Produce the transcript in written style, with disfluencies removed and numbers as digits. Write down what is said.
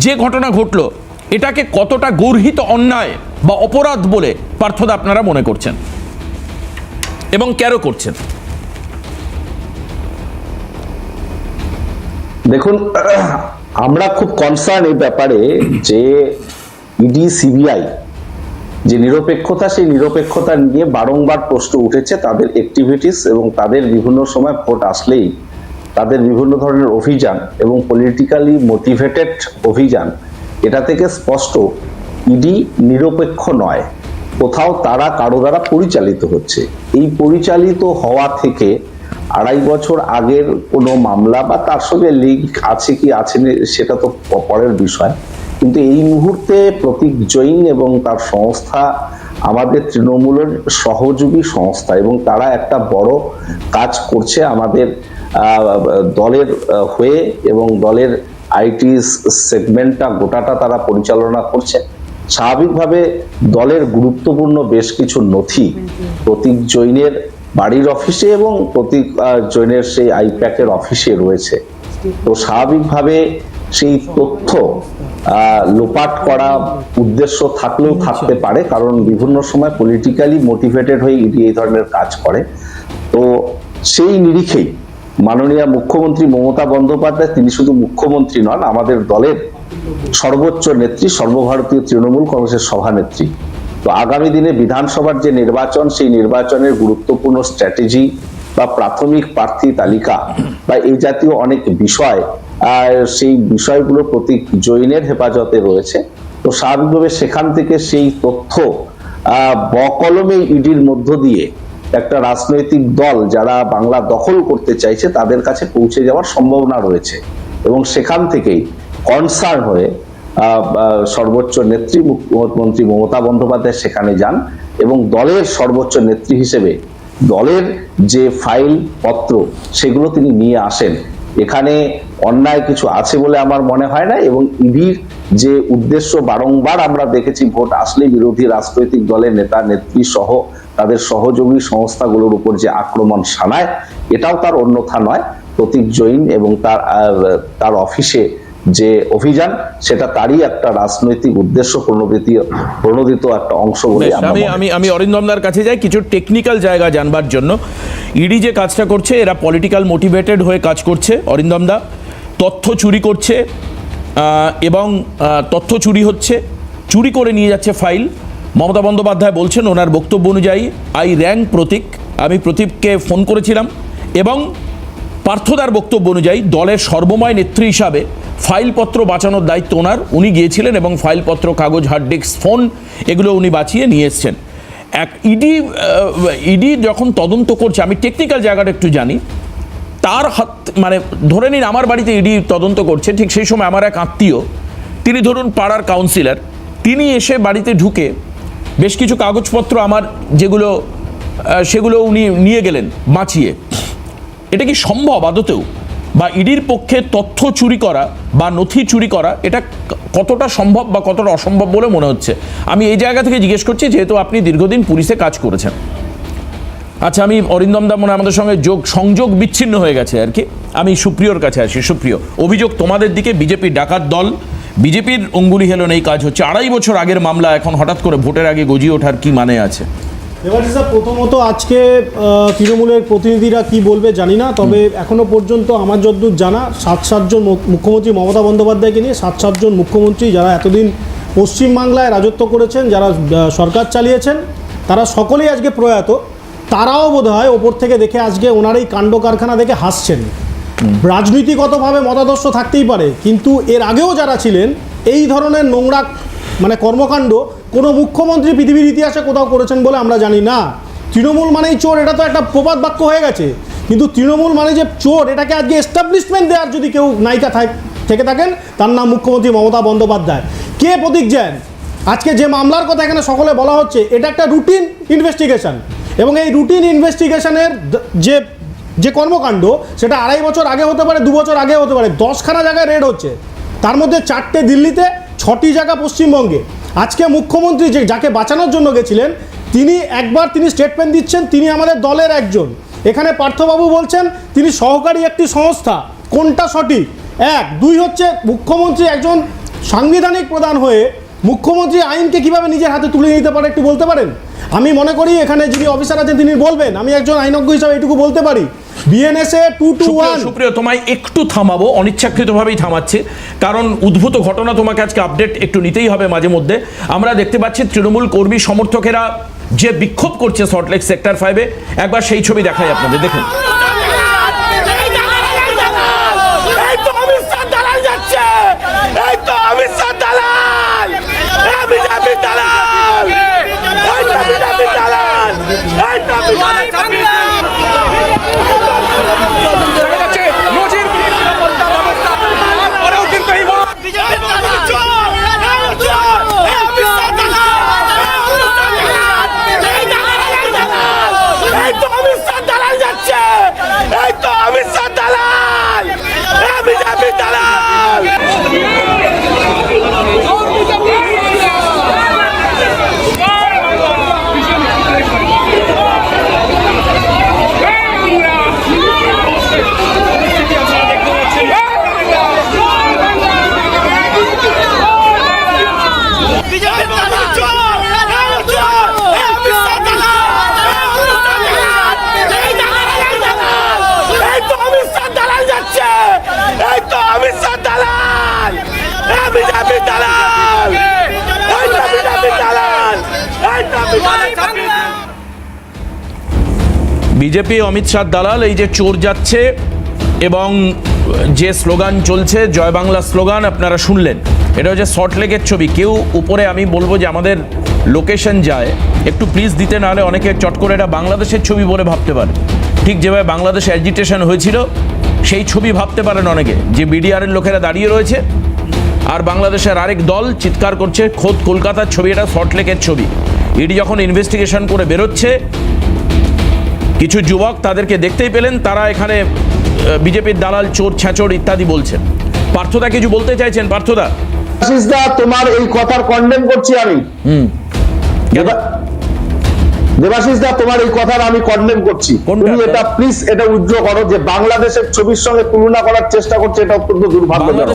যে ঘটনা ঘটলো এটাকে কতটা গর্হিত অন্যায় বা অপরাধ বলে পার্থদা আপনারা মনে করছেন এবং কেন করছেন? দেখুন, আমরা খুব কনসার্ন এই ব্যাপারে যে ইডি সিবিআই যে নিরপেক্ষতা, সেই নিরপেক্ষতা নিয়ে বারংবার প্রশ্ন উঠেছে। তাদের অ্যাক্টিভিটিস এবং তাদের বিভিন্ন সময় ভোট আসলেই তাদের বিভিন্ন ধরনের অভিযান এবং পলিটিক্যালি মোটিভেটেড অভিযান, এটা থেকে স্পষ্ট ইডি নিরপেক্ষ নয়, কোথাও তারা কারো দ্বারা পরিচালিত হচ্ছে। এই পরিচালিত হওয়া থেকে 2.5 বছর আগের কোনো মামলা বা তার সঙ্গে লিঙ্ক আছে কি আছে না সেটা তো পরের বিষয়, কিন্তু এই মুহূর্তে প্রতীক জৈন এবং তার সংস্থা আমাদের তৃণমূলের সহযোগী সংস্থা এবং তারা একটা বড় কাজ করছে আমাদের দলের হয়ে এবং দলের আইটি সেগমেন্টটা গোটাটা তারা পরিচালনা করছে। স্বাভাবিকভাবে দলের গুরুত্বপূর্ণ বেশ কিছু নথি প্রতীক জৈনের বাড়ির অফিসে এবং প্রতীক জৈনের সেই আইপ্যাকের অফিসে রয়েছে। তো স্বাভাবিকভাবে সেই তথ্য লোপাট করা উদ্দেশ্য থাকলেও থাকতে পারে, কারণ বিভিন্ন সময় পলিটিক্যালি মোটিভেটেড হয়ে ইডি এই ধরনের কাজ করে। তো সেই নিরিখেই মাননীয় মুখ্যমন্ত্রী মমতা বন্দ্যোপাধ্যায়, তিনি শুধু মুখ্যমন্ত্রী নন, আমাদের দলের সর্বোচ্চ নেত্রী, সর্বভারতীয় তৃণমূল কংগ্রেসের সভানেত্রী। তো আগামী দিনে বিধানসভার যে নির্বাচন, সেই নির্বাচনের গুরুত্বপূর্ণ স্ট্র্যাটেজি বা প্রাথমিক প্রার্থী তালিকা বা এই জাতীয় অনেক বিষয়, সেই বিষয়গুলো প্রতীক জৈনের হেফাজতে রয়েছে। তো স্বাভাবিকভাবে সেখান থেকে সেই তথ্য বকলমে ইডির মধ্য দিয়ে একটা রাজনৈতিক দল যারা বাংলা দখল করতে চাইছে তাদের কাছে পৌঁছে যাওয়ার সম্ভাবনা রয়েছে। এবং সেখান থেকেই কনসার্ন হয়ে সর্বোচ্চ নেত্রী মুখ্যমন্ত্রী মমতা বন্দ্যোপাধ্যায় সেখানে যান এবং দলের সর্বোচ্চ নেত্রী হিসেবে দলের যে ফাইল পত্র সেগুলো তিনি নিয়ে আসেন। এখানে অন্যায় কিছু আছে বলে আমার মনে হয় না। এবং ইডির যে উদ্দেশ্য বারংবার আমরা দেখেছি, ভোট আসলে বিরোধী রাজনৈতিক দলের নেতা নেত্রী সহ তাদের সহযোগী সংস্থাগুলোর উপর যে আক্রমণ শানায়, এটাও তার অন্যথা নয়। প্রতীক জৈন এবং তার অফিসে যে অভিযান, সেটা তারই একটা রাজনৈতিক উদ্দেশ্য প্রণোদিত একটা অংশ বলে আমি অরিন্দমদার কাছে যাই কিছু টেকনিক্যাল জায়গা জানবার জন্য। ইডি যে কাজটা করছে এরা পলিটিক্যাল মোটিভেটেড হয়ে কাজ করছে অরিন্দমদা, তথ্য চুরি করছে এবং তথ্য চুরি হচ্ছে, চুরি করে নিয়ে যাচ্ছে ফাইল। মমতা বন্দ্যোপাধ্যায় বলছেন ওনার বক্তব্য অনুযায়ী আই র্যাং প্রতীক, আমি প্রতীককে ফোন করেছিলাম, এবং পার্থদার বক্তব্য অনুযায়ী দলের সর্বময় নেত্রী হিসাবে ফাইলপত্র বাঁচানোর দায়িত্ব ওনার, উনি গিয়েছিলেন এবং ফাইলপত্র, কাগজ, হার্ড ডিস্ক, ফোন এগুলো উনি বাঁচিয়ে নিয়ে এসছেন। ইডি যখন তদন্ত করছে, আমি টেকনিক্যাল জায়গাটা একটু জানি, তার হাত মানে ধরে নিন আমার বাড়িতে ইডি তদন্ত করছে, ঠিক সেই সময় আমার এক আত্মীয়, তিনি ধরুন পাড়ার কাউন্সিলর, তিনি এসে বাড়িতে ঢুকে বেশ কিছু কাগজপত্র আমার যেগুলো সেগুলো উনি নিয়ে গেলেন বাঁচিয়ে। এটা কি সম্ভব আদতেও? বা ইডির পক্ষে তথ্য চুরি করা বা নথি চুরি করা এটা কতটা সম্ভব বা কতটা অসম্ভব বলে মনে হচ্ছে? আমি এই জায়গা থেকে জিজ্ঞেস করছি যেহেতু আপনি দীর্ঘদিন পুলিশে কাজ করেছেন। আচ্ছা, আমি অরিন্দমদা মনে আমাদের সঙ্গে সংযোগ বিচ্ছিন্ন হয়ে গেছে আর কি। আমি সুপ্রিয়র কাছে আসি। সুপ্রিয়, অভিযোগ তোমাদের দিকে বিজেপির ডাকাত দল, বিজেপির অঙ্গুলি হেলন এই কাজ হচ্ছে। 2.5 বছর আগের মামলা এখন হঠাৎ করে ভোটের আগে গজিয়ে ওঠার কি মানে আছে? প্রথমত আজকে তৃণমূলের প্রতিনিধিরা কি বলবে জানি না, তবে এখনো পর্যন্ত আমার যতদূর জানা 7জন মুখ্যমন্ত্রী মমতা বন্দ্যোপাধ্যায়কে নিয়ে 7জন মুখ্যমন্ত্রী যারা এতদিন পশ্চিমবাংলায় রাজত্ব করেছেন, যারা সরকার চালিয়েছেন, তারা সকলেই আজকে প্রয়াত। তারাও বোধহয় ওপর থেকে দেখে আজকে ওনার এই কাণ্ড কারখানা দেখে হাসছেন। রাজনীতিগতভাবে মতাদর্শ থাকতেই পারে, কিন্তু এর আগেও যারা ছিলেন এই ধরনের নোংরা মানে কর্মকাণ্ড কোনো মুখ্যমন্ত্রী পৃথিবীর ইতিহাসে কোথাও করেছেন বলে আমরা জানি না। তৃণমূল মানেই চোর, এটা তো একটা প্রবাদ বাক্য হয়ে গেছে, কিন্তু তৃণমূল মানে যে চোর এটাকে আজকে এস্টাবলিশমেন্ট দেওয়ার যদি কেউ নায়িকা থেকে থাকেন, তার নাম মুখ্যমন্ত্রী মমতা বন্দ্যোপাধ্যায়। কে প্রতীক জৈন? আজকে যে মামলার কথা এখানে সকলে বলা হচ্ছে, এটা একটা রুটিন ইনভেস্টিগেশন, এবং এই রুটিন ইনভেস্টিগেশনের যে কর্মকাণ্ড সেটা 2.5 বছর আগে হতে পারে, 2 বছর আগে হতে পারে। 10খানা জায়গায় রেড হচ্ছে, তার মধ্যে 4টে দিল্লিতে, 6টি জায়গা পশ্চিমবঙ্গে। আজকে মুখ্যমন্ত্রী যাকে বাঁচানোর জন্য গেছিলেন, তিনি স্টেটমেন্ট দিচ্ছেন তিনি আমাদের দলের একজন। এখানে পার্থবাবু বলছেন তিনি সহকারী একটি সংস্থা। কোনটা সঠিক? 1, 2 হচ্ছে মুখ্যমন্ত্রী একজন সাংবিধানিক প্রধান হয়ে মুখ্যমন্ত্রী আইনকে কিভাবে নিজের হাতে তুলে নিতে পারে একটু বলতে পারেন? আমি মনে করি এখানে যিনি অফিসার আছেন তিনি বলবেন, আমি একজন আইনজ্ঞ হিসাবে এটুকু বলতে পারি, বিএনএসএ 221। সুপ্রিয়, তোমায় একটু থামাবো, অনিচ্ছাকৃতভাবেই থামাচ্ছি, কারণ উদ্ভূত ঘটনা তোমাকে আজকে আপডেট একটু নিতেই হবে মাঝে মধ্যে। আমরা দেখতে পাচ্ছি তৃণমূল কর্মী সমর্থকেরা যে বিক্ষোভ করছে সল্টলেক সেক্টর 5-এ, একবার সেই ছবি দেখাই আপনাদের, দেখুন। বিজেপি অমিত শাহ দালাল, এই যে চোর যাচ্ছে এবং যে স্লোগান চলছে জয় বাংলা স্লোগান আপনারা শুনলেন, এটা হচ্ছে সল্টলেকের ছবি। কেউ উপরে, আমি বলবো যে আমাদের লোকেশন যায় একটু প্লিজ দিতে, নাহলে অনেকে চট করে এটা বাংলাদেশের ছবি বলে ভাবতে পারে, ঠিক যেভাবে বাংলাদেশে অ্যাজিটেশন হয়েছিল সেই ছবি ভাবতে পারেন অনেকে, যে বিডিআরের লোকেরা দাঁড়িয়ে রয়েছে আর বাংলাদেশের আরেক দল চিৎকার করছে খোদ কলকাতার ছবি, এটা সল্টলেকের ছবি। ইডি যখন ইনভেস্টিগেশন করে বেরোচ্ছে, কিছু যুবক তাদেরকে দেখতেই পেলেন, তারা এখানে বিজেপির দালাল, চোর, ছ্যাঁচড় ইত্যাদি বলছেন। পার্থদা কিছু বলতে চাইছেন? পার্থদা। দেবাশিসদা, তোমার এই কথার কন্ডেম করছি আমি। দেবাশিসদা, তোমার এই কথার আমি কন্ডেম করছি। তুমি এটা প্লিজ এটা উজ্জ্বল করো যে বাংলাদেশের ছবির সঙ্গে তুলনা করার চেষ্টা করছে, এটা অত্যন্ত দুর্ভাগ্যজনক।